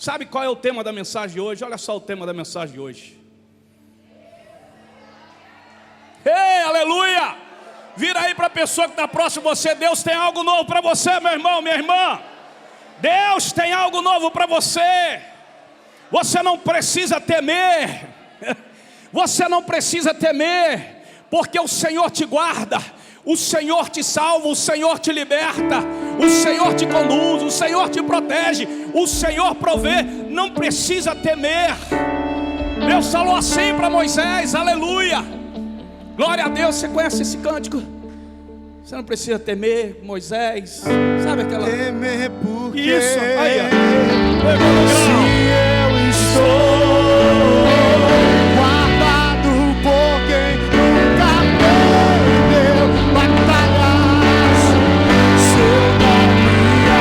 Sabe qual é o tema da mensagem de hoje? Olha só o tema da mensagem de hoje. Ei, aleluia! Vira aí para a pessoa que está próximo de você. Deus tem algo novo para você, meu irmão, minha irmã. Deus tem algo novo para você. Você não precisa temer. Você não precisa temer, porque o Senhor te guarda, o Senhor te salva, o Senhor te liberta, o Senhor te conduz, o Senhor te protege, o Senhor provê. Não precisa temer. Deus falou assim para Moisés, aleluia. Glória a Deus. Você conhece esse cântico? Você não precisa temer, Moisés. Sabe aquela? Temer porque isso, aí, ó. se eu estou guardado por quem nunca perdeu batalhas, seu nome é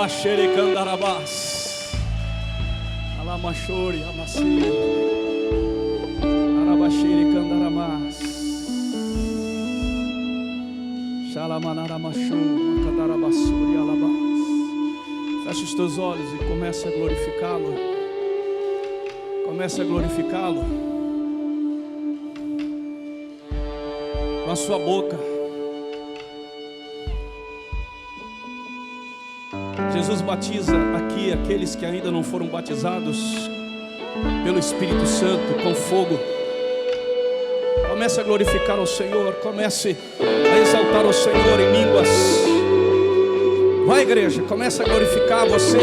Xerecandarabás, Alamachore, Amacia, Arabaxerecandarabás, Xalamanaramachu, Macadarabassuri, Alabás. Feche os teus olhos e comece a glorificá-lo. Comece a glorificá-lo com a sua boca. Jesus batiza aqui aqueles que ainda não foram batizados pelo Espírito Santo com fogo. Comece a glorificar ao Senhor, comece a exaltar ao Senhor em línguas. Vai, igreja, comece a glorificar você.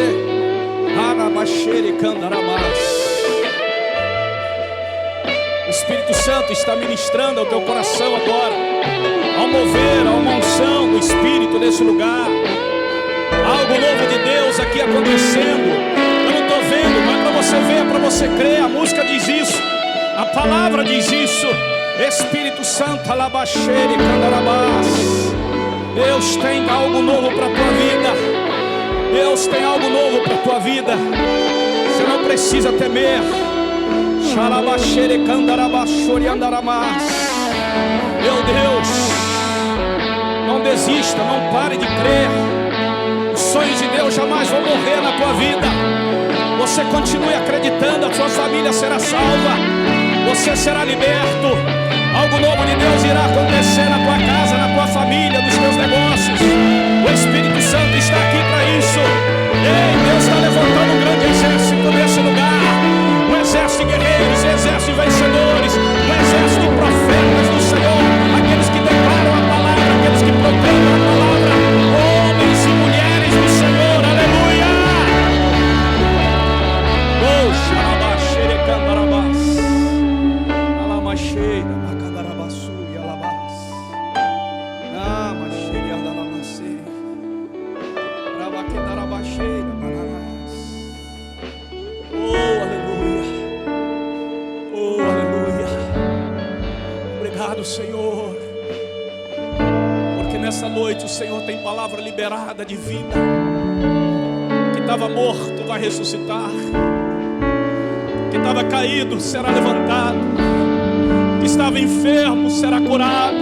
O Espírito Santo está ministrando ao teu coração agora. Ao mover, a uma unção do Espírito nesse lugar. Algo novo de Deus aqui acontecendo. Eu não estou vendo, mas para você ver, é para você crer. A música diz isso, a palavra diz isso. Espírito Santo, alabaxere, candarabás. Deus tem algo novo para a tua vida. Deus tem algo novo para a tua vida. Você não precisa temer. Xalabaxere, candarabachore, andaramás. Meu Deus, não desista, não pare de crer. Os sonhos de Deus jamais vão morrer na tua vida. Você continue acreditando, a sua família será salva. Você será liberto. Algo novo de Deus irá acontecer na tua casa, na tua família, nos teus negócios. O Espírito Santo está aqui para isso. Ei, Deus está levantando um grande exército nesse lugar. Um exército de guerreiros, um exército de vencedores, um exército de profetas do Senhor. Aqueles que declaram a palavra, aqueles que proclamam a palavra. Homens e mulheres do Senhor, aleluia. Oh, xarabaxere, candarabás. Alamaxeira, macadarabassuri, alabás. Ah, maxeira, alamaxeira. Rabaquedarabaxeira, manarás. Oh, aleluia. Oh, aleluia. Obrigado, Senhor. Porque nessa noite o Senhor tem palavra liberada de vida. Que estava morto vai ressuscitar. Que estava caído será levantado. Que estava enfermo será curado.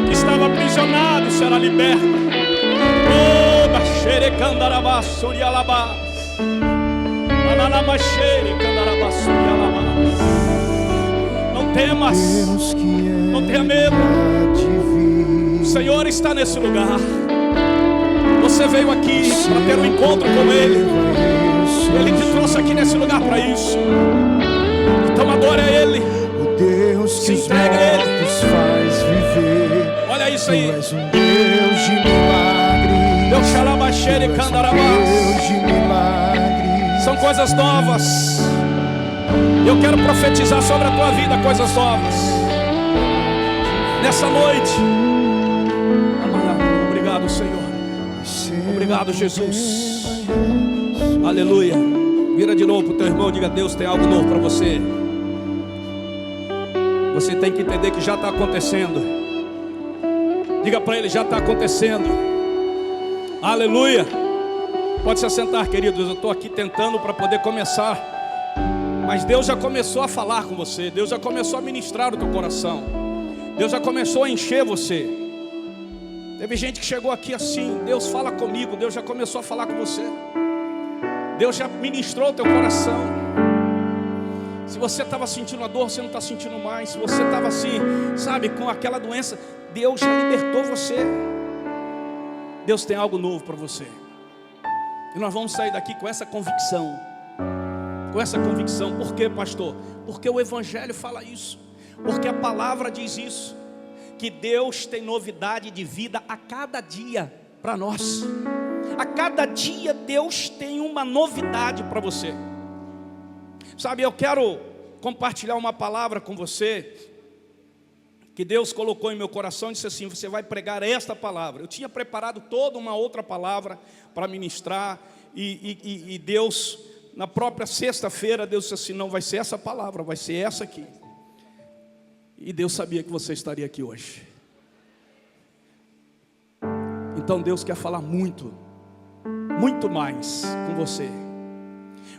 Que estava aprisionado será liberto. Oh, baxere candarabassuri alabás. Ananamaxere candarabassuri alabás. Não temas, não tenha medo. O Senhor está nesse lugar. Você veio aqui para ter um encontro com Ele. Ele te trouxe aqui nesse lugar para isso. Então adore a Ele. O Deus que se entrega a Ele. Faz viver. Olha isso aí. Tu és um Deus de milagres. Deus xalabaxere candarabás. Deus de milagres. São coisas novas. Eu quero profetizar sobre a tua vida coisas novas nessa noite. Obrigado, Senhor. Obrigado, Jesus. Aleluia. Vira de novo para o teu irmão, diga: Deus tem algo novo para você. Você tem que entender que já está acontecendo. Diga para ele: já está acontecendo. Aleluia. Pode se assentar, queridos. Eu estou aqui tentando para poder começar, mas Deus já começou a falar com você. Deus já começou a ministrar o teu coração. Deus já começou a encher você. Teve gente que chegou aqui assim: Deus fala comigo. Deus já começou a falar com você. Deus já ministrou o teu coração. Se você estava sentindo a dor, você não está sentindo mais. Se você estava assim, sabe, com aquela doença, Deus já libertou você. Deus tem algo novo para você. E nós vamos sair daqui com essa convicção. Com essa convicção. Por quê, pastor? Porque o Evangelho fala isso. Porque a palavra diz isso. Que Deus tem novidade de vida a cada dia para nós. A cada dia Deus tem uma novidade para você. Sabe, eu quero compartilhar uma palavra com você que Deus colocou em meu coração e disse assim: você vai pregar esta palavra. Eu tinha preparado toda uma outra palavra para ministrar e Deus, na própria sexta-feira, Deus disse assim: não vai ser essa palavra, vai ser essa aqui. E Deus sabia que você estaria aqui hoje. Então Deus quer falar muito mais com você.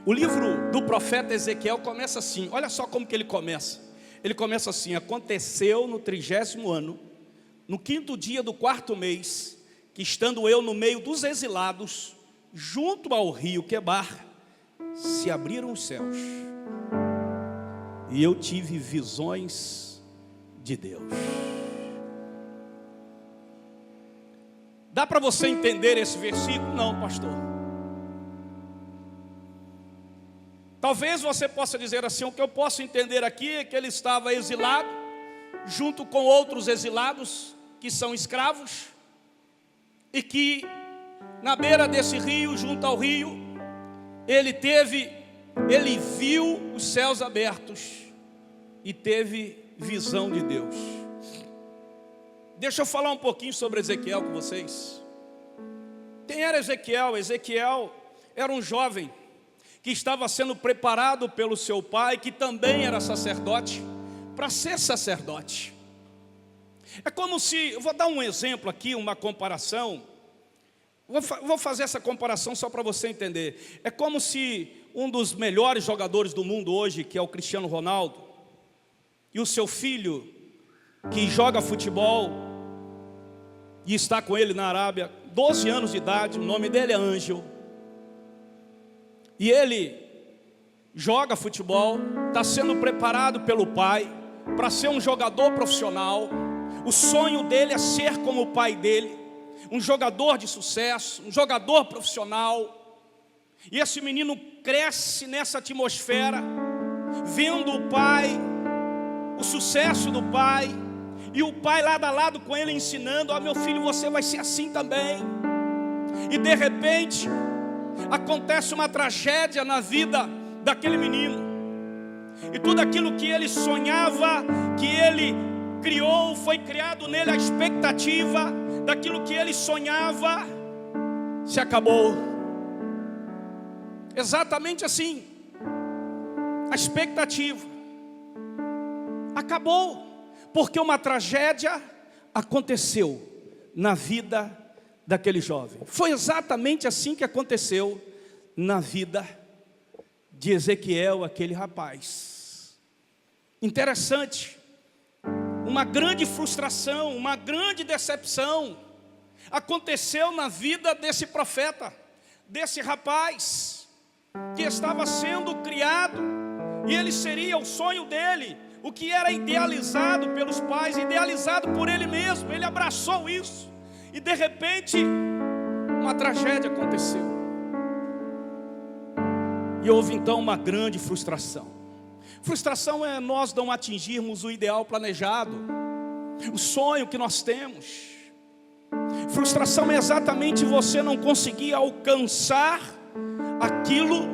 O livro do profeta Ezequiel começa assim. Olha só como que ele começa. Ele começa assim: aconteceu no 30º ano, no 5º dia do 4º mês, que estando eu no meio dos exilados, junto ao rio Quebar, se abriram os céus, e eu tive visões de Deus. Dá para você entender esse versículo? Não, pastor. Talvez você possa dizer assim: o que eu posso entender aqui é que ele estava exilado, junto com outros exilados, que são escravos, e que na beira desse rio, junto ao rio, ele viu os céus abertos, e teve visão de Deus. Deixa eu falar um pouquinho sobre Ezequiel com vocês. Quem era Ezequiel? Ezequiel era um jovem que estava sendo preparado pelo seu pai, que também era sacerdote, para ser sacerdote. É como se, eu vou dar um exemplo aqui, uma comparação. Vou fazer essa comparação só para você entender. É como se um dos melhores jogadores do mundo hoje, que é o Cristiano Ronaldo, e o seu filho, que joga futebol e está com ele na Arábia, 12 anos de idade, o nome dele é Ângelo, e ele joga futebol, está sendo preparado pelo pai para ser um jogador profissional. O sonho dele é ser como o pai dele, um jogador de sucesso, um jogador profissional. E esse menino cresce nessa atmosfera, vendo o pai, o sucesso do pai, e o pai lado a lado com ele ensinando: ó, meu filho, você vai ser assim também. E de repente acontece uma tragédia na vida daquele menino, e tudo aquilo que ele sonhava, que ele criou, foi criado nele a expectativa daquilo que ele sonhava, se acabou. Exatamente assim. A expectativa acabou, porque uma tragédia aconteceu na vida daquele jovem. Foi exatamente assim que aconteceu na vida de Ezequiel, aquele rapaz. Interessante. Uma grande frustração, uma grande decepção aconteceu na vida desse profeta, desse rapaz, que estava sendo criado, e ele seria o sonho dele, o que era idealizado pelos pais, idealizado por ele mesmo. Ele abraçou isso, e de repente uma tragédia aconteceu, e houve então uma grande frustração. Frustração é nós não atingirmos o ideal planejado, o sonho que nós temos. Frustração é exatamente você não conseguir alcançar aquilo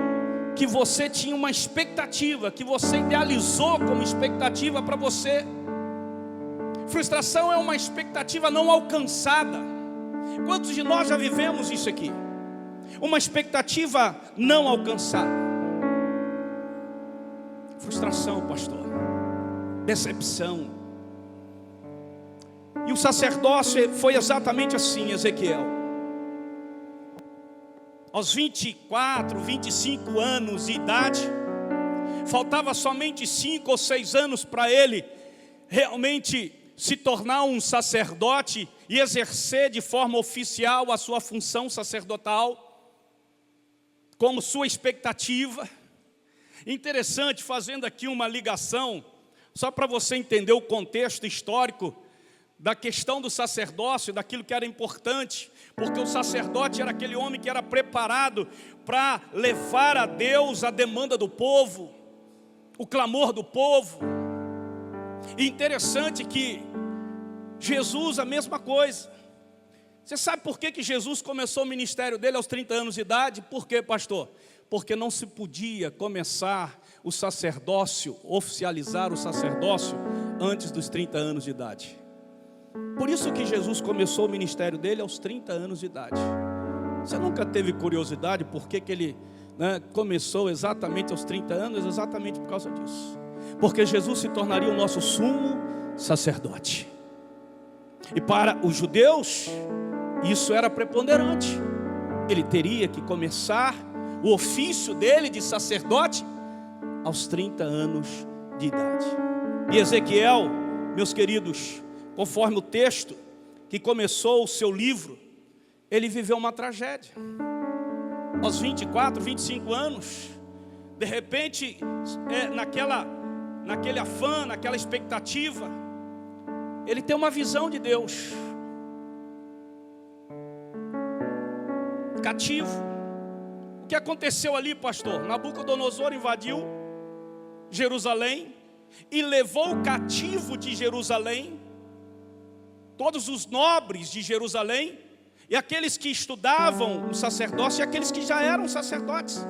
que você tinha uma expectativa, que você idealizou como expectativa para você. Frustração é uma expectativa não alcançada. Quantos de nós já vivemos isso aqui? Uma expectativa não alcançada. Frustração, pastor. Decepção. E o sacerdócio foi exatamente assim, Ezequiel. Aos 24, 25 anos de idade, faltava somente 5 ou 6 anos para ele realmente se tornar um sacerdote e exercer de forma oficial a sua função sacerdotal, como sua expectativa. Interessante, fazendo aqui uma ligação, só para você entender o contexto histórico da questão do sacerdócio, daquilo que era importante, porque o sacerdote era aquele homem que era preparado para levar a Deus a demanda do povo, o clamor do povo. E interessante que Jesus, a mesma coisa. Você sabe por que Jesus começou o ministério dele aos 30 anos de idade? Por quê, pastor? Porque não se podia começar o sacerdócio, oficializar o sacerdócio antes dos 30 anos de idade. Por isso que Jesus começou o ministério dele aos 30 anos de idade. Você nunca teve curiosidade por que ele começou exatamente aos 30 anos? Exatamente por causa disso. Porque Jesus se tornaria o nosso sumo sacerdote. E para os judeus, isso era preponderante. Ele teria que começar o ofício dele de sacerdote aos 30 anos de idade. E Ezequiel, meus queridos, conforme o texto que começou o seu livro, ele viveu uma tragédia. Aos 24, 25 anos, de repente, naquele afã, naquela expectativa, ele tem uma visão de Deus. Cativo. O que aconteceu ali, pastor? Nabucodonosor invadiu Jerusalém e levou cativo de Jerusalém todos os nobres de Jerusalém e aqueles que estudavam o sacerdócio e aqueles que já eram sacerdotes.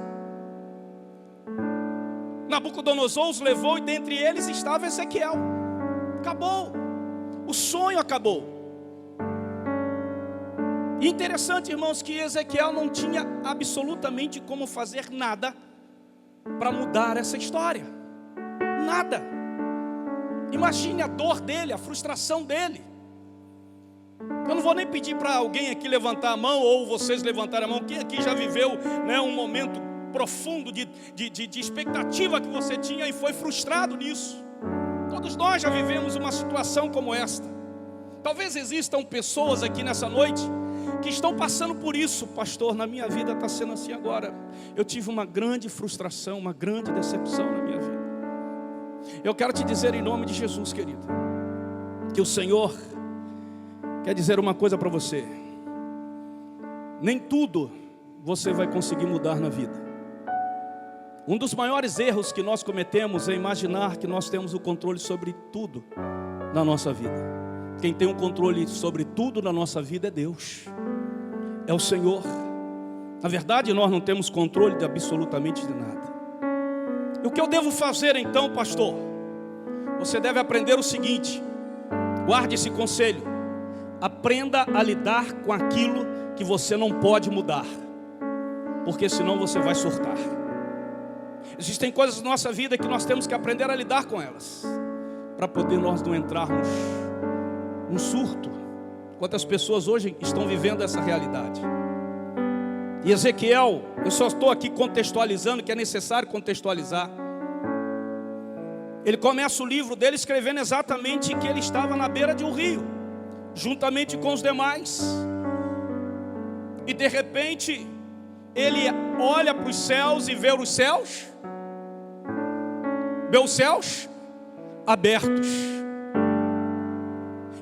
Nabucodonosor os levou e dentre eles estava Ezequiel. Acabou. O sonho acabou. E interessante, irmãos, que Ezequiel não tinha absolutamente como fazer nada para mudar essa história. Nada. Imagine a dor dele, a frustração dele. Eu não vou nem pedir para alguém aqui levantar a mão, ou vocês levantarem a mão, quem aqui já viveu um momento profundo de expectativa que você tinha e foi frustrado nisso. Todos nós já vivemos uma situação como esta. Talvez existam pessoas aqui nessa noite que estão passando por isso. Pastor, na minha vida está sendo assim agora. Eu tive uma grande frustração, uma grande decepção na minha vida. Eu quero te dizer em nome de Jesus, querido, que o Senhor quer dizer uma coisa para você. Nem tudo você vai conseguir mudar na vida. Um dos maiores erros que nós cometemos é imaginar que nós temos o controle sobre tudo na nossa vida. Quem tem o controle sobre tudo na nossa vida é Deus, é o Senhor. Na verdade, nós não temos controle de absolutamente de nada. E o que eu devo fazer então, pastor? Você deve aprender o seguinte, guarde esse conselho: aprenda a lidar com aquilo que você não pode mudar, porque senão você vai surtar. Existem coisas na nossa vida que nós temos que aprender a lidar com elas, para poder nós não entrarmos num surto. Quantas pessoas hoje estão vivendo essa realidade? E Ezequiel, eu só estou aqui contextualizando, que é necessário contextualizar. Ele começa o livro dele escrevendo exatamente que ele estava na beira de um rio, juntamente com os demais. E de repente, ele olha para os céus e vê os céus abertos.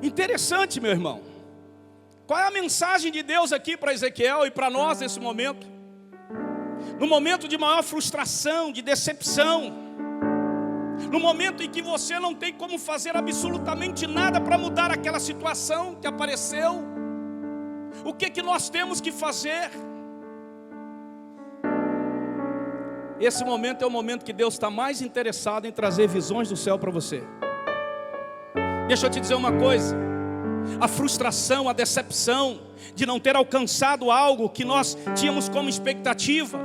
Interessante, meu irmão. Qual é a mensagem de Deus aqui para Ezequiel e para nós nesse momento? No momento de maior frustração, de decepção, no momento em que você não tem como fazer absolutamente nada para mudar aquela situação que apareceu, o que nós temos que fazer? esse momento é o momento que Deus está mais interessado em trazer visões do céu para você. Deixa eu te dizer uma coisa: a frustração, a decepção de não ter alcançado algo que nós tínhamos como expectativa,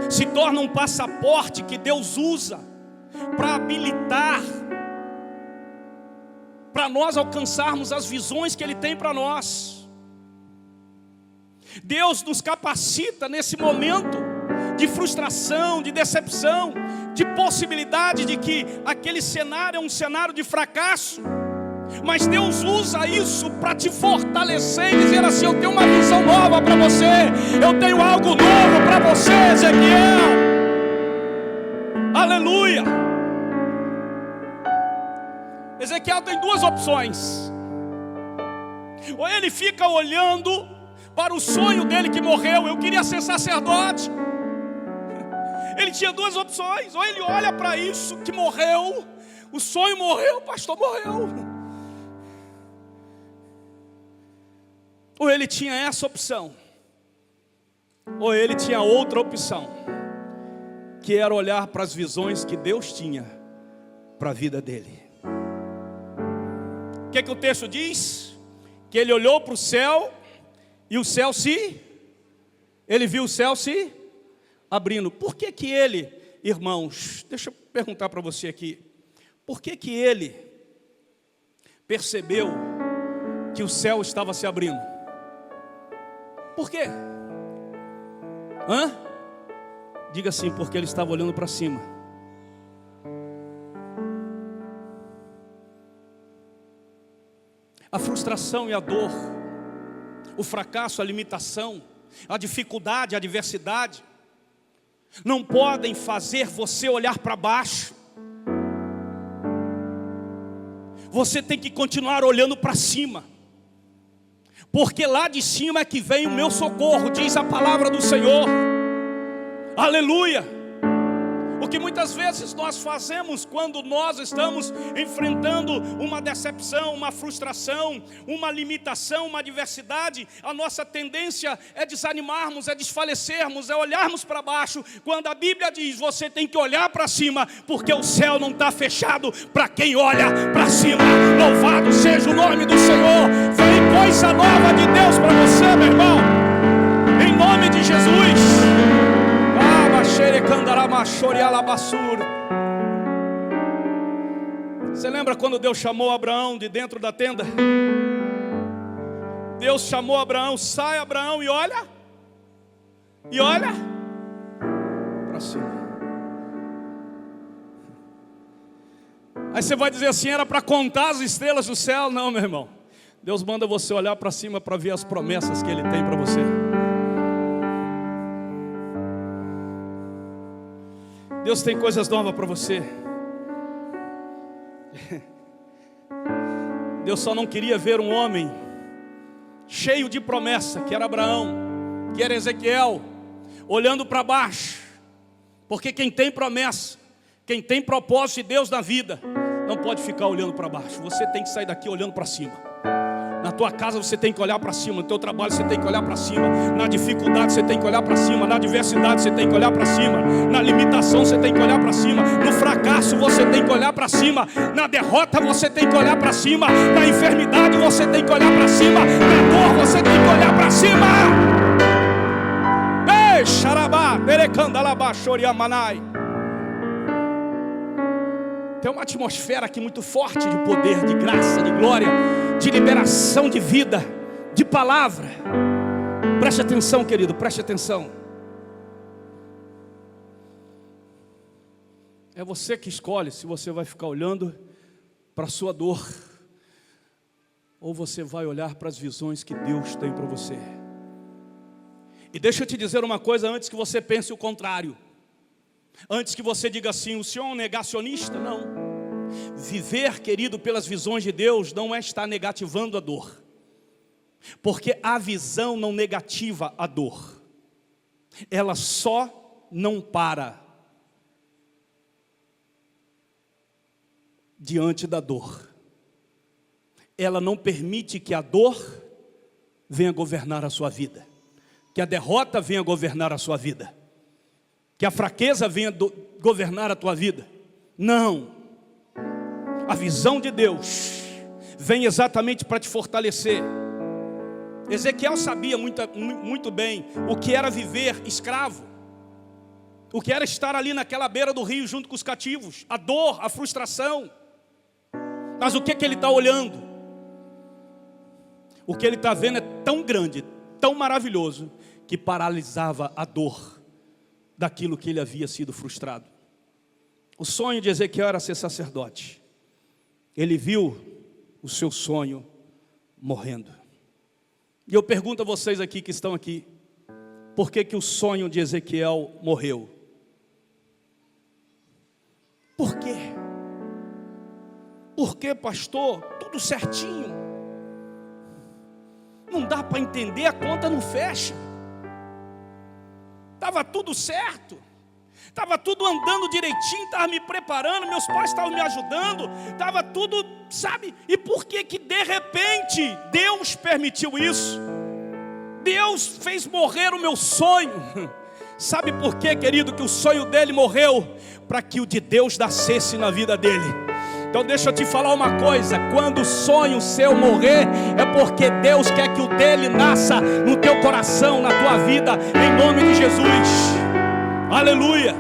se torna um passaporte que Deus usa para habilitar, para nós alcançarmos as visões que Ele tem para nós. Deus nos capacita nesse momento de frustração, de decepção, de possibilidade de que aquele cenário é um cenário de fracasso. Mas Deus usa isso para te fortalecer e dizer assim: eu tenho uma visão nova para você, eu tenho algo novo para você, Ezequiel. Aleluia. Ezequiel tem duas opções: ou ele fica olhando para o sonho dele que morreu. Eu queria ser sacerdote. Ele tinha duas opções: ou ele olha para isso que morreu, o sonho morreu, o pastor morreu. Ou ele tinha essa opção, ou ele tinha outra opção, que era olhar para as visões que Deus tinha para a vida dele. O que o texto diz? Que ele olhou para o céu e o céu ele viu o céu se abrindo. Por que ele, irmãos, deixa eu perguntar para você aqui, por que ele percebeu que o céu estava se abrindo? Por quê? Diga assim: porque ele estava olhando para cima. A frustração e a dor, o fracasso, a limitação, a dificuldade, a adversidade não podem fazer você olhar para baixo. Você tem que continuar olhando para cima, porque lá de cima é que vem o meu socorro, diz a palavra do Senhor. Aleluia. O que muitas vezes nós fazemos quando nós estamos enfrentando uma decepção, uma frustração, uma limitação, uma adversidade, a nossa tendência é desanimarmos, é desfalecermos, é olharmos para baixo, quando a Bíblia diz: você tem que olhar para cima, porque o céu não está fechado para quem olha para cima. Louvado seja o nome do Senhor. Vem coisa nova de Deus para você, meu irmão, em nome de Jesus. Você lembra quando Deus chamou Abraão de dentro da tenda? Deus chamou Abraão: sai, Abraão, e olha para cima. Aí você vai dizer assim: era para contar as estrelas do céu? Não, meu irmão. Deus manda você olhar para cima para ver as promessas que Ele tem para você. Deus tem coisas novas para você. Deus só não queria ver um homem cheio de promessa, que era Abraão, que era Ezequiel, olhando para baixo. Porque quem tem promessa, quem tem propósito de Deus na vida, não pode ficar olhando para baixo. Você tem que sair daqui olhando para cima. Na tua casa você tem que olhar para cima, no teu trabalho você tem que olhar para cima, na dificuldade você tem que olhar para cima, na adversidade você tem que olhar para cima, na limitação você tem que olhar para cima, no fracasso você tem que olhar para cima, na derrota você tem que olhar para cima, na enfermidade você tem que olhar para cima, na dor você tem que olhar para cima. Ei, xarabá, terecandalabá, xoriamanai. Tem uma atmosfera aqui muito forte de poder, de graça, de glória, de liberação de vida, de palavra. Preste atenção, querido, preste atenção. É você que escolhe se você vai ficar olhando para a sua dor, ou você vai olhar para as visões que Deus tem para você. E deixa eu te dizer uma coisa antes que você pense o contrário. Antes que você diga assim: o senhor é um negacionista? Não. Viver, querido, pelas visões de Deus não é estar negativando a dor, porque a visão não negativa a dor, ela só não para diante da dor. Ela não permite que a dor venha governar a sua vida, que a derrota venha governar a sua vida. que a fraqueza venha governar a tua vida. Não. A visão de Deus vem exatamente para te fortalecer. Ezequiel sabia muito bem o que era viver escravo, o que era estar ali naquela beira do rio junto com os cativos, a dor, a frustração. Mas o que ele está olhando? O que ele está vendo é tão grande, tão maravilhoso, que paralisava a dor daquilo que ele havia sido frustrado. O sonho de Ezequiel era ser sacerdote. Ele viu o seu sonho morrendo. E eu pergunto a vocês aqui que estão aqui, por que o sonho de Ezequiel morreu? Por quê? Por que, pastor? Tudo certinho. Não dá para entender, a conta não fecha. Estava tudo certo. Estava tudo andando direitinho, estava me preparando, meus pais estavam me ajudando, estava tudo, sabe? E por que de repente Deus permitiu isso? Deus fez morrer o meu sonho. Sabe por quê, querido, que o sonho dele morreu? Para que o de Deus nascesse na vida dele. Então deixa eu te falar uma coisa, quando o sonho seu morrer, é porque Deus quer que o dele nasça no teu coração, na tua vida, em nome de Jesus. Aleluia.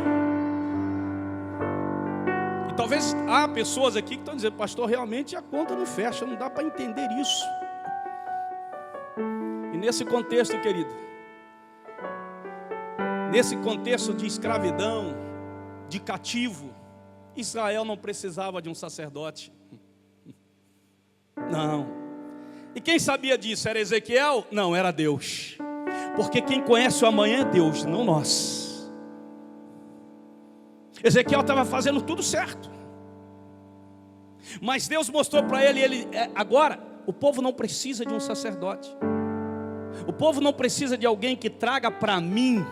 E talvez há pessoas aqui que estão dizendo, pastor, realmente a conta não fecha, não dá para entender isso. E nesse contexto, querido, nesse contexto de escravidão, de cativo, Israel não precisava de um sacerdote. Não. E quem sabia disso? Era Ezequiel? Não, era Deus. Porque quem conhece o amanhã é Deus, não nós. Ezequiel estava fazendo tudo certo. Mas Deus mostrou para ele, agora, o povo não precisa de um sacerdote. O povo não precisa de alguém que traga para mim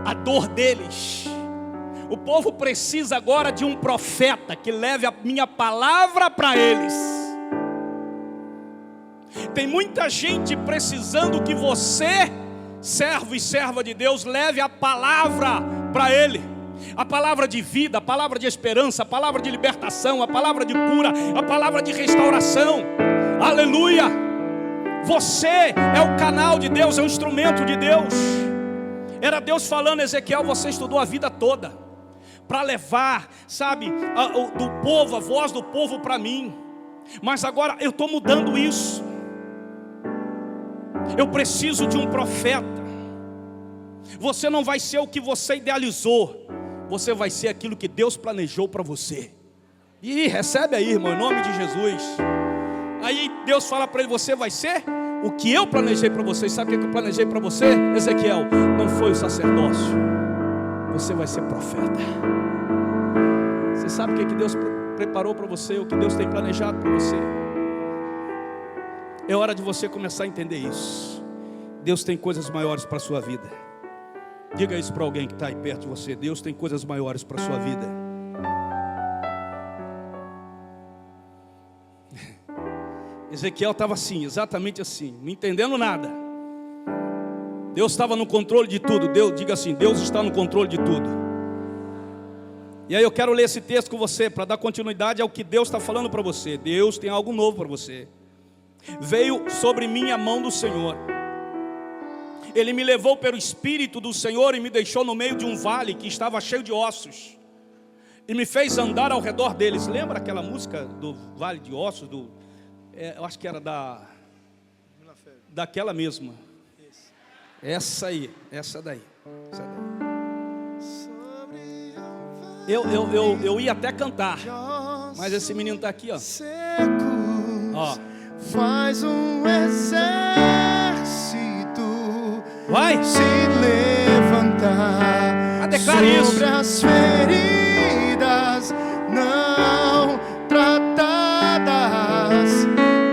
a dor deles. O povo precisa agora de um profeta que leve a minha palavra para eles. Tem muita gente precisando que você, servo e serva de Deus, leve a palavra para ele. A palavra de vida, a palavra de esperança, a palavra de libertação, a palavra de cura, a palavra de restauração. Aleluia! Você é o canal de Deus, é o instrumento de Deus. Era Deus falando, Ezequiel, você estudou a vida toda para levar, sabe, do povo, a voz do povo para mim. Mas agora eu estou mudando isso. Eu preciso de um profeta. Você não vai ser o que você idealizou. Você vai ser aquilo que Deus planejou para você. E recebe aí, irmão, em nome de Jesus. Aí Deus fala para ele, você vai ser o que eu planejei para você. Sabe o que eu planejei para você, Ezequiel? Não foi o sacerdócio. Você vai ser profeta. Você sabe o que Deus preparou para você, o que Deus tem planejado para você? É hora de você começar a entender isso. Deus tem coisas maiores para a sua vida. Diga isso para alguém que está aí perto de você. Deus tem coisas maiores para a sua vida. Ezequiel estava assim, exatamente assim, não entendendo nada. Deus estava no controle de tudo. Deus, diga assim, Deus está no controle de tudo. E aí eu quero ler esse texto com você, para dar continuidade ao que Deus está falando para você. Deus tem algo novo para você. Veio sobre mim a mão do Senhor. Ele me levou pelo Espírito do Senhor e me deixou no meio de um vale que estava cheio de ossos. E me fez andar ao redor deles. Lembra aquela música do Vale de Ossos? Eu acho que era daquela mesma. Essa aí, essa daí. Eu ia até cantar, mas esse menino está aqui, ó. Ó. Faz um exército vai se levantar sobre isso. As feridas não tratadas,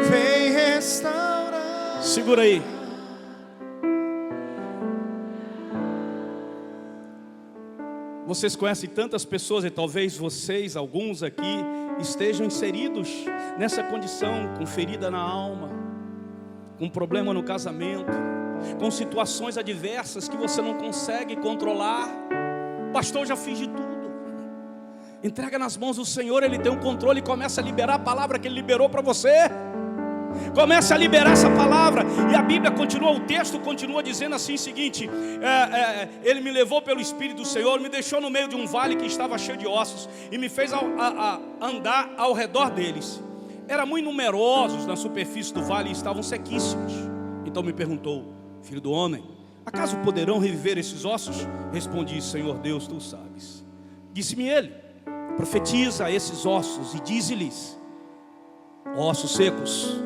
vem restaurar. Segura aí. Vocês conhecem tantas pessoas, e talvez vocês, alguns aqui, estejam inseridos nessa condição, com ferida na alma, com problema no casamento, com situações adversas que você não consegue controlar. Pastor, eu já fiz de tudo. Entrega nas mãos do Senhor, Ele tem um controle e começa a liberar a palavra que Ele liberou para você. Começa a liberar essa palavra. E a Bíblia continua, o texto continua dizendo assim o seguinte: Ele me levou pelo Espírito do Senhor, me deixou no meio de um vale que estava cheio de ossos, e me fez andar ao redor deles. Eram muito numerosos na superfície do vale e estavam sequíssimos. Então me perguntou: filho do homem, acaso poderão reviver esses ossos? Respondi: Senhor Deus, tu sabes. Disse-me Ele: profetiza a esses ossos e dize-lhes: ossos secos,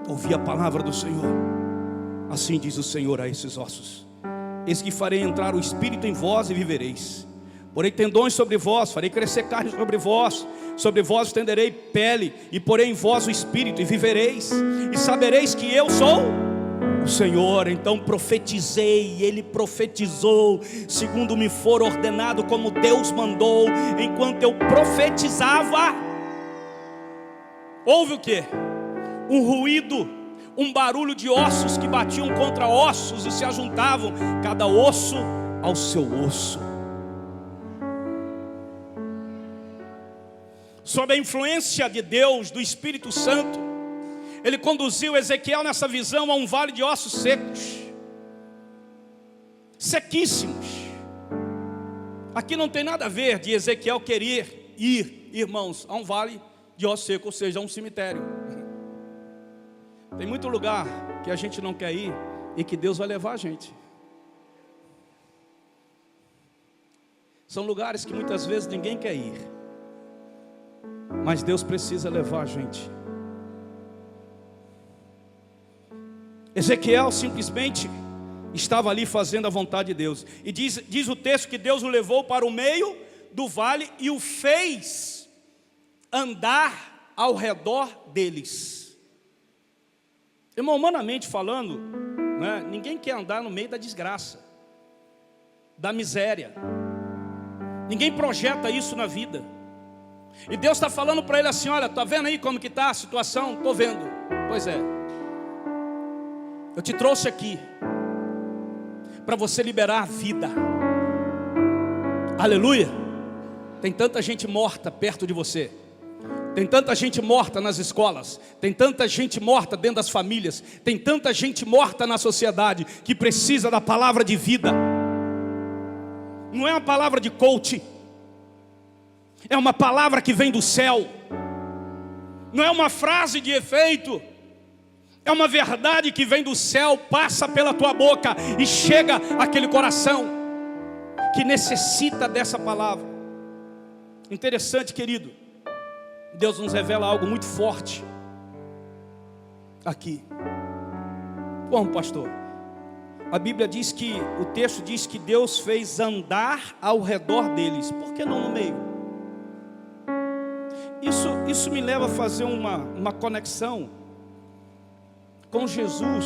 ouvi a palavra do Senhor. Assim diz o Senhor a esses ossos: eis que farei entrar o Espírito em vós e vivereis. Porei tendões sobre vós, farei crescer carne sobre vós estenderei pele, e porei em vós o Espírito e vivereis, e sabereis que eu sou o Senhor. Então profetizei, e ele profetizou segundo me for ordenado, como Deus mandou. Enquanto eu profetizava, houve o quê? Um ruído, um barulho de ossos que batiam contra ossos e se ajuntavam, cada osso ao seu osso. Sob a influência de Deus, do Espírito Santo, Ele conduziu Ezequiel nessa visão a um vale de ossos secos, sequíssimos. Aqui não tem nada a ver de Ezequiel querer ir, irmãos, a um vale de ossos secos, ou seja, a um cemitério. Tem muito lugar que a gente não quer ir e que Deus vai levar a gente. São lugares que muitas vezes ninguém quer ir, mas Deus precisa levar a gente. Ezequiel simplesmente estava ali fazendo a vontade de Deus. E diz o texto que Deus o levou para o meio do vale e o fez andar ao redor deles. Irmão, humanamente falando, né, ninguém quer andar no meio da desgraça, da miséria. Ninguém projeta isso na vida. E Deus está falando para ele assim: olha, está vendo aí como que está a situação? Estou vendo. Pois é, eu te trouxe aqui para você liberar a vida. Aleluia. Tem tanta gente morta perto de você, tem tanta gente morta nas escolas, tem tanta gente morta dentro das famílias, tem tanta gente morta na sociedade que precisa da palavra de vida. Não é uma palavra de coach, é uma palavra que vem do céu. Não é uma frase de efeito, é uma verdade que vem do céu, passa pela tua boca e chega àquele coração que necessita dessa palavra. Interessante, querido, Deus nos revela algo muito forte aqui. Bom, pastor, a Bíblia diz que, o texto diz que Deus fez andar ao redor deles. Por que não no meio? Isso me leva a fazer uma conexão com Jesus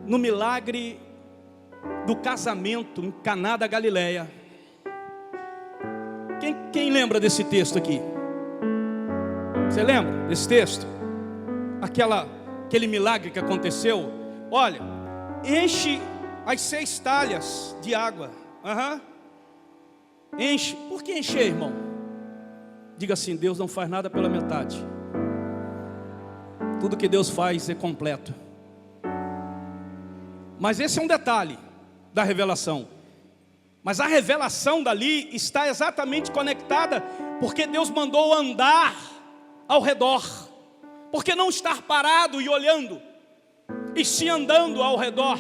no milagre do casamento em Caná da Galileia. Quem lembra desse texto aqui? Você lembra desse texto? Aquele milagre que aconteceu. Olha, enche as 6 talhas de água. Enche. Por que encher, irmão? Diga assim: Deus não faz nada pela metade. Tudo que Deus faz é completo. Mas esse é um detalhe da revelação. Mas a revelação dali está exatamente conectada, porque Deus mandou andar ao redor. Por que não estar parado e olhando, e se andando ao redor?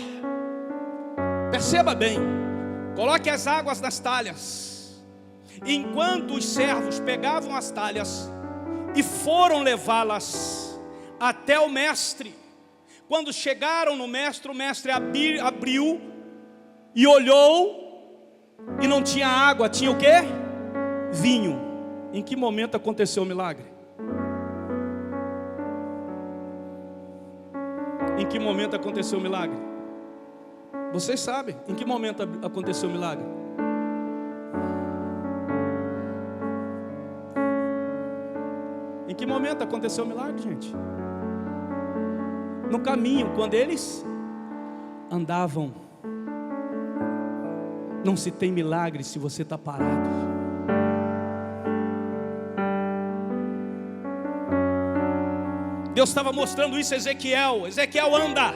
Perceba bem, coloque as águas nas talhas. Enquanto os servos pegavam as talhas e foram levá-las até o mestre, quando chegaram no mestre, o mestre abriu e olhou, e não tinha água, tinha o quê? Vinho. Em que momento aconteceu o milagre? Em que momento aconteceu o milagre? Vocês sabem em que momento aconteceu o milagre? Em que momento aconteceu o milagre, gente? No caminho, quando eles andavam. Não se tem milagre se você está parado. Deus estava mostrando isso a Ezequiel. Ezequiel anda.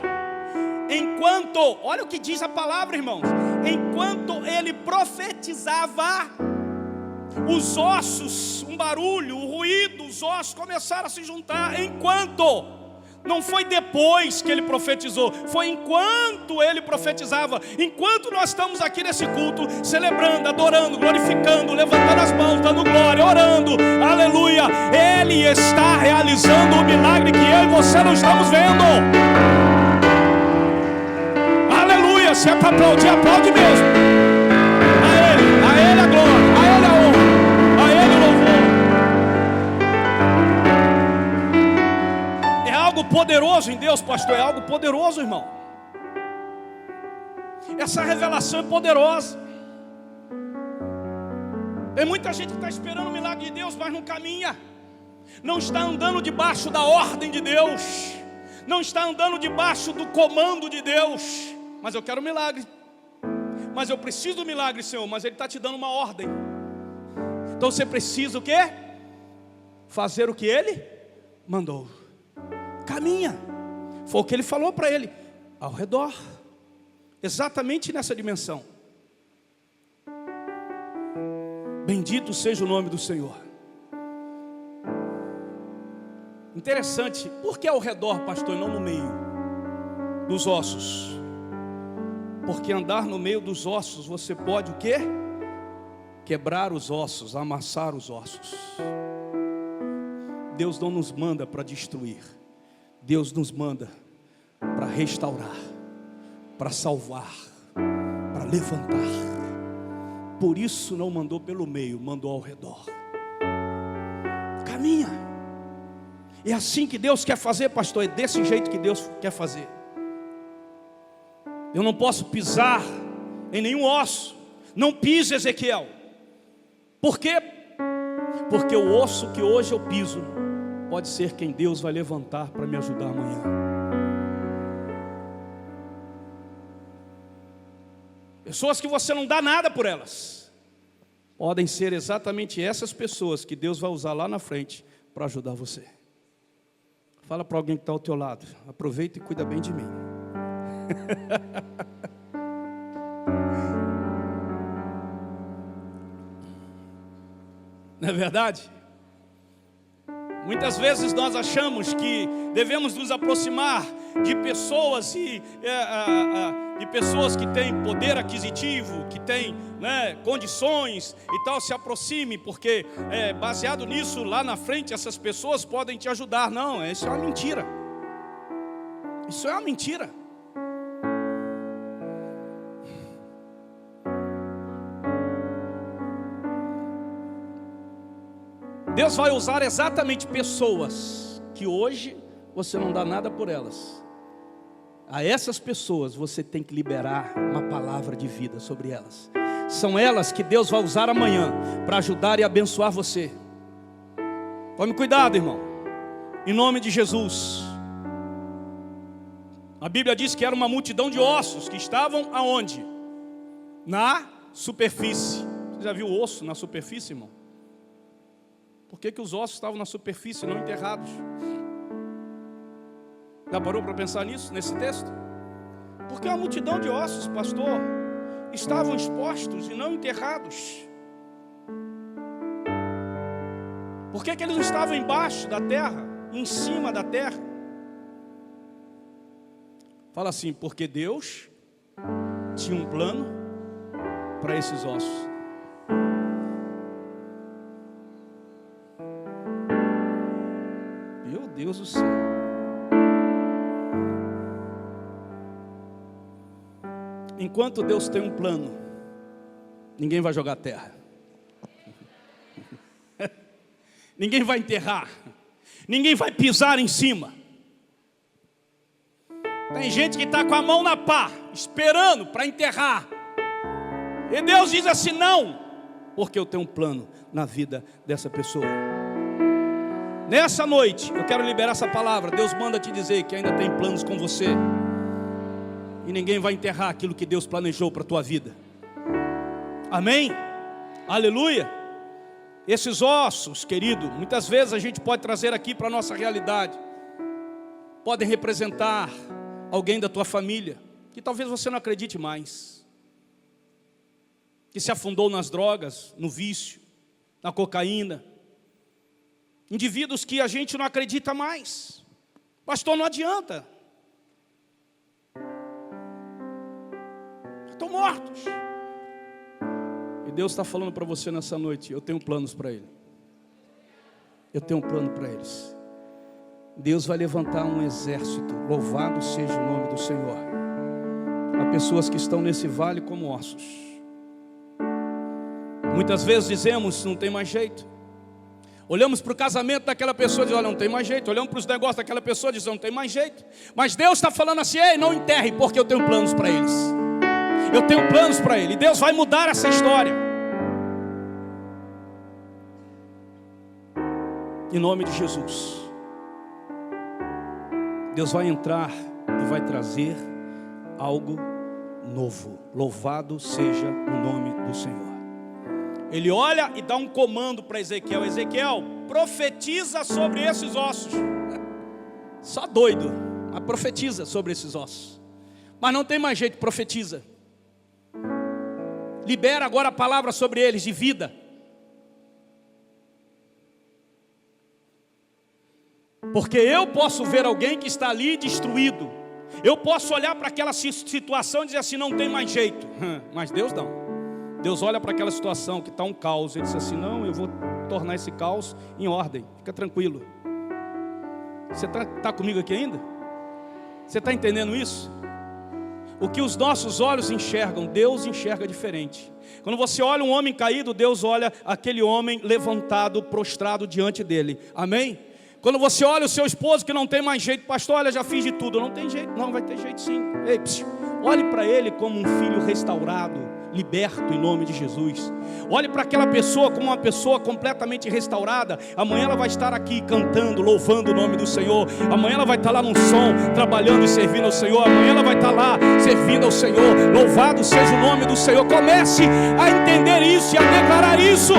Enquanto, olha o que diz a palavra, irmãos. Enquanto ele profetizava, os ossos, um barulho, um ruído, os ossos começaram a se juntar. Enquanto, não foi depois que ele profetizou, foi enquanto ele profetizava. Enquanto nós estamos aqui nesse culto, celebrando, adorando, glorificando, levantando as mãos, dando glória, orando, aleluia, ele está realizando o milagre que eu e você não estamos vendo. Aleluia, se é para aplaudir, aplaude mesmo. A ele a glória, a ele a honra, a ele o louvor. É algo poderoso em Deus, pastor, é algo poderoso, irmão. Essa revelação é poderosa. Tem muita gente que está esperando o milagre de Deus, mas não caminha. Não está andando debaixo da ordem de Deus. Não está andando debaixo do comando de Deus. Mas eu quero um milagre. Mas eu preciso do milagre, Senhor. Mas Ele está te dando uma ordem. Então você precisa o quê? Fazer o que Ele mandou. Caminha. Foi o que Ele falou para ele. Ao redor. Exatamente nessa dimensão. Bendito seja o nome do Senhor. Interessante. Por que ao redor, pastor, e não no meio dos ossos? Porque andar no meio dos ossos, você pode o quê? Quebrar os ossos, amassar os ossos. Deus não nos manda para destruir. Deus nos manda para restaurar, para salvar, para levantar. Por isso não mandou pelo meio, mandou ao redor. Caminha. É assim que Deus quer fazer, pastor. É desse jeito que Deus quer fazer. Eu não posso pisar em nenhum osso. Não pise, Ezequiel. Por quê? Porque o osso que hoje eu piso pode ser quem Deus vai levantar para me ajudar amanhã. Pessoas que você não dá nada por elas, podem ser exatamente essas pessoas que Deus vai usar lá na frente para ajudar você. Fala para alguém que está ao teu lado: aproveita e cuida bem de mim. Não é verdade? Muitas vezes nós achamos que devemos nos aproximar de pessoas de pessoas que têm poder aquisitivo, que têm, né, condições e tal. Se aproxime, porque baseado nisso, lá na frente essas pessoas podem te ajudar. Não, isso é uma mentira. Isso é uma mentira. Deus vai usar exatamente pessoas que hoje você não dá nada por elas. A essas pessoas você tem que liberar uma palavra de vida sobre elas. São elas que Deus vai usar amanhã para ajudar e abençoar você. Tome cuidado, irmão. Em nome de Jesus. A Bíblia diz que era uma multidão de ossos que estavam aonde? Na superfície. Você já viu o osso na superfície, irmão? Por que os ossos estavam na superfície, não enterrados? Já parou para pensar nisso, nesse texto? Porque uma multidão de ossos, pastor, estavam expostos e não enterrados. Por que eles não estavam embaixo da terra, em cima da terra? Fala assim: porque Deus tinha um plano para esses ossos. Meu Deus do céu. Enquanto Deus tem um plano, ninguém vai jogar terra. Ninguém vai enterrar. Ninguém vai pisar em cima. Tem gente que está com a mão na pá, esperando para enterrar. E Deus diz assim: não, porque eu tenho um plano na vida dessa pessoa. Nessa noite, eu quero liberar essa palavra. Deus manda te dizer que ainda tem planos com você. E ninguém vai enterrar aquilo que Deus planejou para a tua vida. Amém? Aleluia. Esses ossos, querido, muitas vezes a gente pode trazer aqui para a nossa realidade. Podem representar alguém da tua família, que talvez você não acredite mais, que se afundou nas drogas, no vício, na cocaína. Indivíduos que a gente não acredita mais. Pastor, não adianta. Estão mortos. E Deus está falando para você nessa noite: eu tenho planos para ele. Eu tenho um plano para eles. Deus vai levantar um exército. Louvado seja o nome do Senhor. Há pessoas que estão nesse vale como ossos. Muitas vezes dizemos: não tem mais jeito. Olhamos para o casamento daquela pessoa e dizemos: olha, não tem mais jeito. Olhamos para os negócios daquela pessoa e dizemos: não tem mais jeito. Mas Deus está falando assim: ei, não enterre, porque eu tenho planos para eles. Eu tenho planos para ele. Deus vai mudar essa história. Em nome de Jesus. Deus vai entrar e vai trazer algo novo. Louvado seja o nome do Senhor. Ele olha e dá um comando para Ezequiel: Ezequiel, profetiza sobre esses ossos. Só doido, mas profetiza sobre esses ossos. Mas não tem mais jeito, profetiza. Libera agora a palavra sobre eles de vida. Porque eu posso ver alguém que está ali destruído. Eu posso olhar para aquela situação e dizer assim: não tem mais jeito. Mas Deus não. Deus olha para aquela situação que está um caos. Ele diz assim: não, eu vou tornar esse caos em ordem. Fica tranquilo. Você está comigo aqui ainda? Você está entendendo isso? O que os nossos olhos enxergam, Deus enxerga diferente. Quando você olha um homem caído, Deus olha aquele homem levantado, prostrado diante dele. Amém? Quando você olha o seu esposo que não tem mais jeito: pastor, olha, já fiz de tudo. Não tem jeito, não, vai ter jeito sim. Ei, olhe para ele como um filho restaurado, liberto em nome de Jesus. Olhe para aquela pessoa como uma pessoa completamente restaurada. Amanhã ela vai estar aqui cantando, louvando o nome do Senhor. Amanhã ela vai estar lá no som, trabalhando e servindo ao Senhor. Amanhã ela vai estar lá servindo ao Senhor. Louvado seja o nome do Senhor. Comece a entender isso e a declarar isso.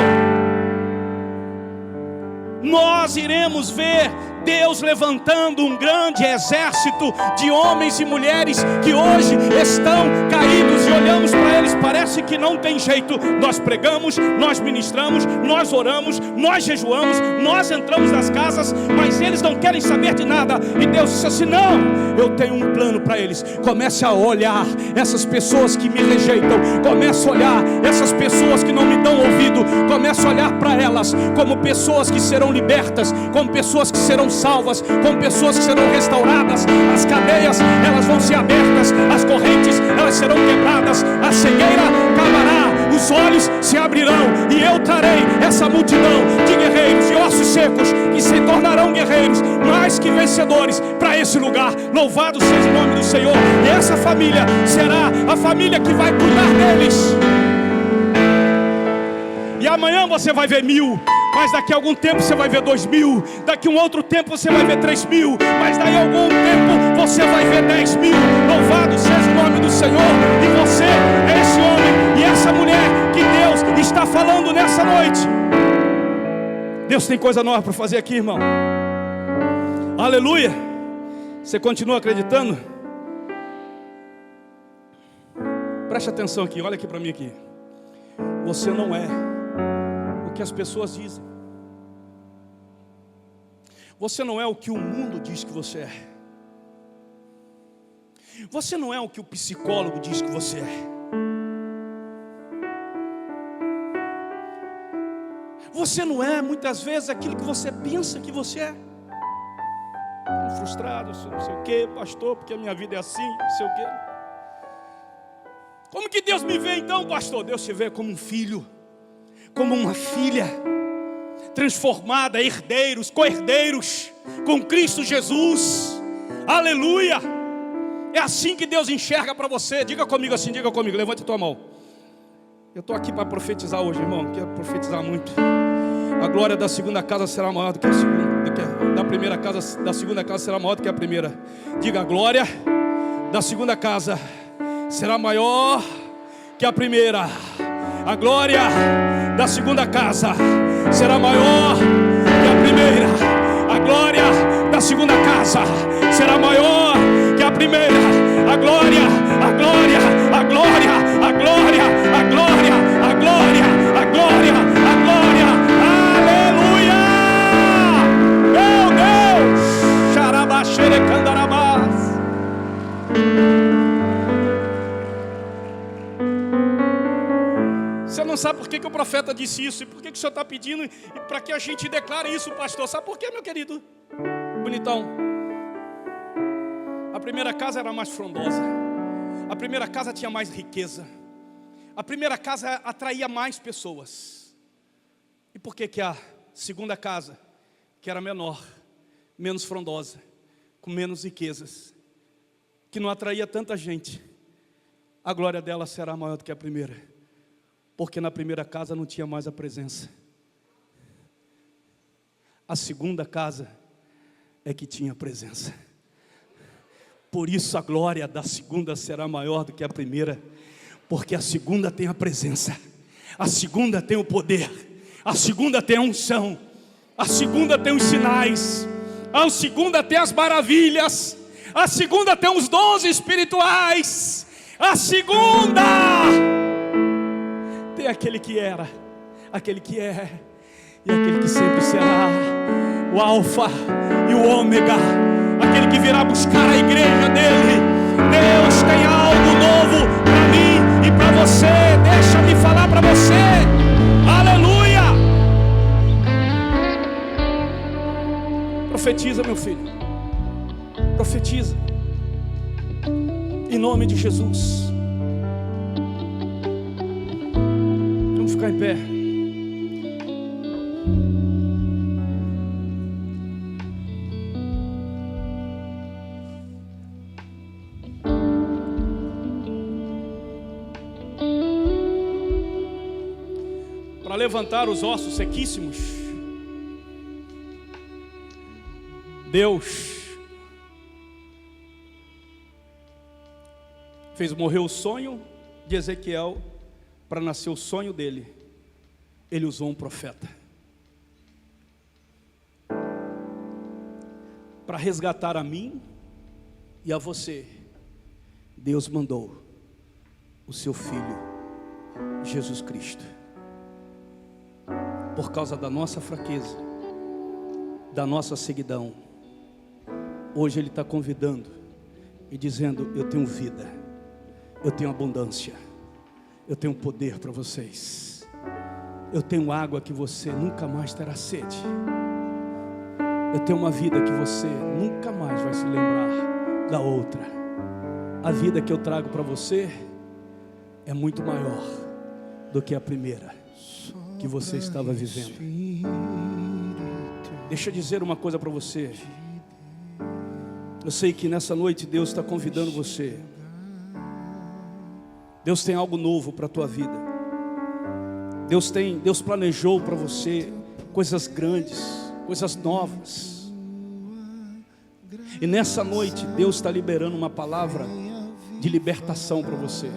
Nós iremos ver Deus levantando um grande exército de homens e mulheres que hoje estão caídos e olhamos para eles, parece que não tem jeito. Nós pregamos, nós ministramos, nós oramos, nós jejuamos, nós entramos nas casas, mas eles não querem saber de nada. E Deus disse assim: não, eu tenho um plano para eles. Comece a olhar essas pessoas que me rejeitam, comece a olhar essas pessoas que não me dão ouvido, comece a olhar para elas como pessoas que serão libertas, como pessoas que serão salvas, como pessoas que serão restauradas. As cadeias, elas vão ser abertas, as correntes, elas serão quebradas, a cegueira acabará, os olhos se abrirão, e eu trarei essa multidão de guerreiros e ossos secos que se tornarão guerreiros mais que vencedores para esse lugar. Louvado seja o nome do Senhor. E essa família será a família que vai cuidar deles. E amanhã você vai ver 1000, mas daqui a algum tempo você vai ver 2000, daqui a um outro tempo você vai ver 3000, mas daí a algum tempo você vai ver 10.000. Louvado seja o nome do Senhor. E você é esse homem e essa mulher que Deus está falando nessa noite. Deus tem coisa nova para fazer aqui, irmão. Aleluia. Você continua acreditando? Preste atenção aqui, olha aqui para mim aqui. Você não é o que as pessoas dizem. Você não é o que o mundo diz que você é. Você não é o que o psicólogo diz que você é. Você não é muitas vezes aquilo que você pensa que você é. Estou frustrado, não sei o que, pastor, porque a minha vida é assim, não sei o que. Como que Deus me vê então, pastor? Deus te vê como um filho, como uma filha, transformada, herdeiros, co-herdeiros com Cristo Jesus. Aleluia. É assim que Deus enxerga para você. Diga comigo assim, diga comigo, levante a tua mão. Eu estou aqui para profetizar hoje, irmão. Quero profetizar muito. A glória da segunda casa será maior do que a segunda, da primeira casa. Da segunda casa será maior do que a primeira. Diga: a glória da segunda casa será maior que a primeira. A glória da segunda casa será maior que a primeira. A glória da segunda casa será maior que a primeira. A glória, a glória, a glória, a glória, a glória, a glória, a glória, a glória. Aleluia! Meu Deus! Xarabaxerecandarabás. Você não sabe por que o profeta disse isso, e por que o senhor está pedindo, e para que a gente declare isso, pastor. Sabe por quê, meu querido? Bonitão. A primeira casa era mais frondosa. A primeira casa tinha mais riqueza. A primeira casa atraía mais pessoas. E por que a segunda casa, que era menor, menos frondosa, com menos riquezas, que não atraía tanta gente, a glória dela será maior do que a primeira? Porque na primeira casa não tinha mais a presença. A segunda casa é que tinha presença. Por isso a glória da segunda será maior do que a primeira, porque a segunda tem a presença, a segunda tem o poder, a segunda tem a unção, a segunda tem os sinais, a segunda tem as maravilhas, a segunda tem os dons espirituais, a segunda tem aquele que era, aquele que é e aquele que sempre será, o Alfa e o Ômega, aquele que virá buscar a igreja dele. Deus tem algo novo para mim e para você. Deixa-me falar para você. Aleluia! Profetiza, meu filho. Profetiza. Em nome de Jesus. Vamos ficar em pé. Para levantar os ossos sequíssimos, Deus fez morrer o sonho de Ezequiel para nascer o sonho dele. Ele usou um profeta para resgatar a mim e a você. Deus mandou o seu Filho Jesus Cristo. Por causa da nossa fraqueza, da nossa ceguidão, hoje Ele está convidando e dizendo: eu tenho vida, eu tenho abundância, eu tenho poder para vocês, eu tenho água que você nunca mais terá sede, eu tenho uma vida que você nunca mais vai se lembrar da outra. A vida que eu trago para você é muito maior do que a primeira que você estava vivendo. Deixa eu dizer uma coisa para você. Eu sei que nessa noite Deus está convidando você. Deus tem algo novo para a tua vida. Deus planejou para você coisas grandes, coisas novas. E nessa noite Deus está liberando uma palavra de libertação para você.